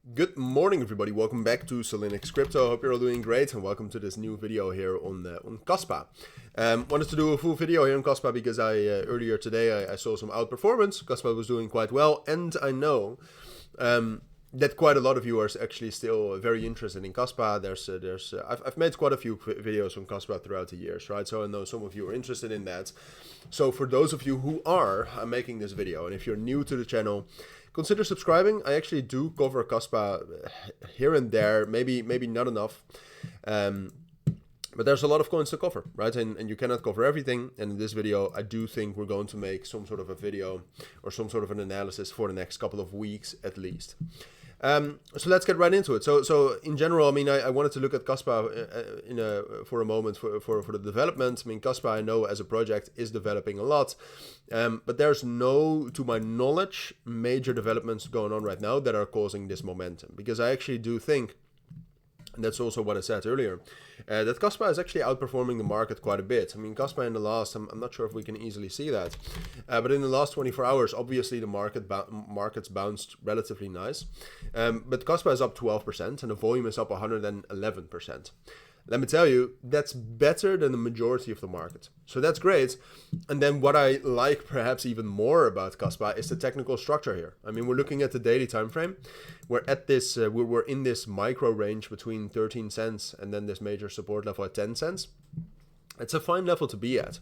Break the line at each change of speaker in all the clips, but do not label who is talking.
Good morning, everybody. Welcome back to Cilinix Crypto. Hope you're all doing great, and welcome to this new video here on Kaspa. Wanted to do a full video here on Kaspa because earlier today I saw some outperformance. Kaspa was doing quite well, and I know that quite a lot of you are actually still very interested in Kaspa. I've made quite a few videos on Kaspa throughout the years, right? So I know some of you are interested in that. So for those of you who are, I'm making this video, and if you're new to the channel, consider subscribing. I actually do cover Kaspa here and there, maybe not enough. But there's a lot of coins to cover, right? And you cannot cover everything. And in this video, I do think we're going to make some sort of a video or some sort of an analysis for the next couple of weeks at least. So let's get right into it. So in general, I mean, I wanted to look at Kaspa for a moment for the development. I mean, Kaspa, I know as a project is developing a lot, but there's no, to my knowledge, major developments going on right now that are causing this momentum. Because I actually do think, and that's also what I said earlier, that Kaspa is actually outperforming the market quite a bit. I mean, Kaspa in the last, I'm not sure if we can easily see that, but in the last 24 hours, obviously the markets bounced relatively nice. But Kaspa is up 12% and the volume is up 111%. Let me tell you, that's better than the majority of the market. So that's great. And then what I like perhaps even more about Kaspa is the technical structure here. I mean, we're looking at the daily time frame. We're at this, we're in this micro range between 13 cents and then this major support level at 10 cents. It's a fine level to be at,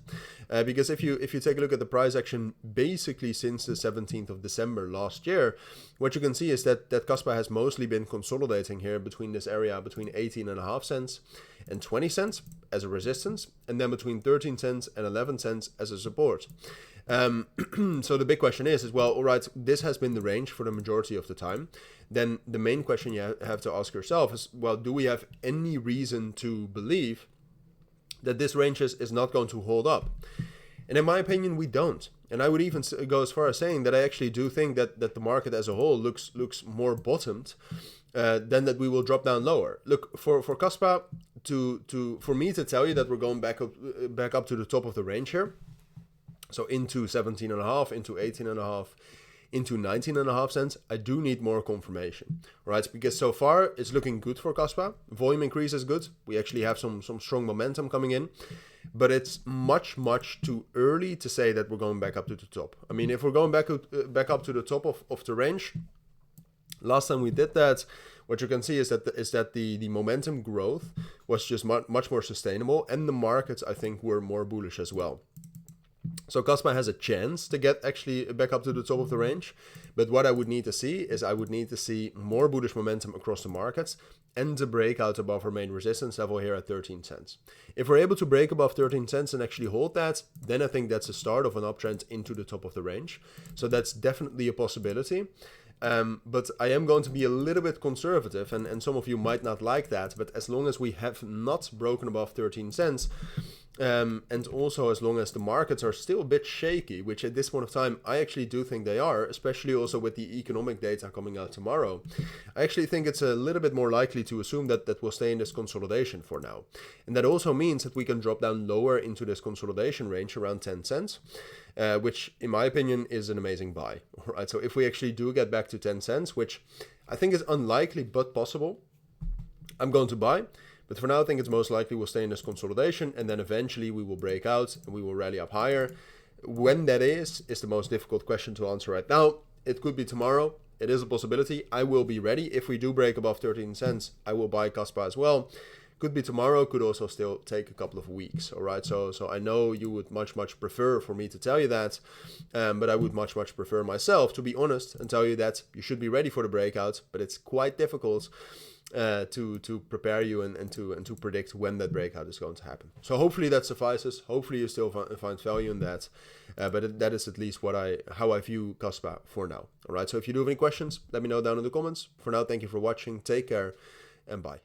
because if you take a look at the price action basically since the 17th of December last year, what you can see is that Kaspa has mostly been consolidating here between this area between 18.5 cents and 20 cents as a resistance, and then between 13 cents and 11 cents as a support. So the big question is well, all right, this has been the range for the majority of the time. Then the main question you have to ask yourself is, well, do we have any reason to believe that this range is not going to hold up? And in my opinion, we don't. And I would even go as far as saying that I actually do think that the market as a whole looks more bottomed than that we will drop down lower. Look, for Kaspa, for me to tell you that we're going back up to the top of the range here, so into 17.5, into 18.5, into 19.5 cents, I do need more confirmation, right? Because so far it's looking good for Kaspa. Volume increase is good. We actually have some strong momentum coming in, but it's much too early to say that we're going back up to the top. I mean, if we're going back up to the top of the range, last time we did that, what you can see is that the momentum growth was just much more sustainable, and the markets, I think, were more bullish as well. So Kaspa has a chance to get actually back up to the top of the range. But what I would need to see is I would need to see more bullish momentum across the markets and a breakout above our main resistance level here at 13 cents. If we're able to break above 13 cents and actually hold that, then I think that's the start of an uptrend into the top of the range. So that's definitely a possibility. But I am going to be a little bit conservative, and some of you might not like that, but as long as we have not broken above 13 cents, and also as long as the markets are still a bit shaky, which at this point of time I actually do think they are, especially also with the economic data coming out tomorrow, I actually think it's a little bit more likely to assume that we'll stay in this consolidation for now. And that also means that we can drop down lower into this consolidation range around 10 cents, which in my opinion is an amazing buy. All right, so if we actually do get back to 10 cents, which I think is unlikely but possible, I'm going to buy. But for now, I think it's most likely we'll stay in this consolidation, and then eventually we will break out and we will rally up higher. When that is the most difficult question to answer right now. It could be tomorrow. It is a possibility. I will be ready. If we do break above 13 cents, I will buy Kaspa as well. Could be tomorrow, could also still take a couple of weeks. All right, so I know you would much prefer for me to tell you that, but I would much prefer myself to be honest and tell you that you should be ready for the breakout. But it's quite difficult to prepare you and to predict when that breakout is going to happen. So hopefully that suffices. Hopefully you still find value in that, but that is at least how I view Kaspa for now. All right, so if you do have any questions, let me know down in the comments. For now, thank you for watching. Take care and bye.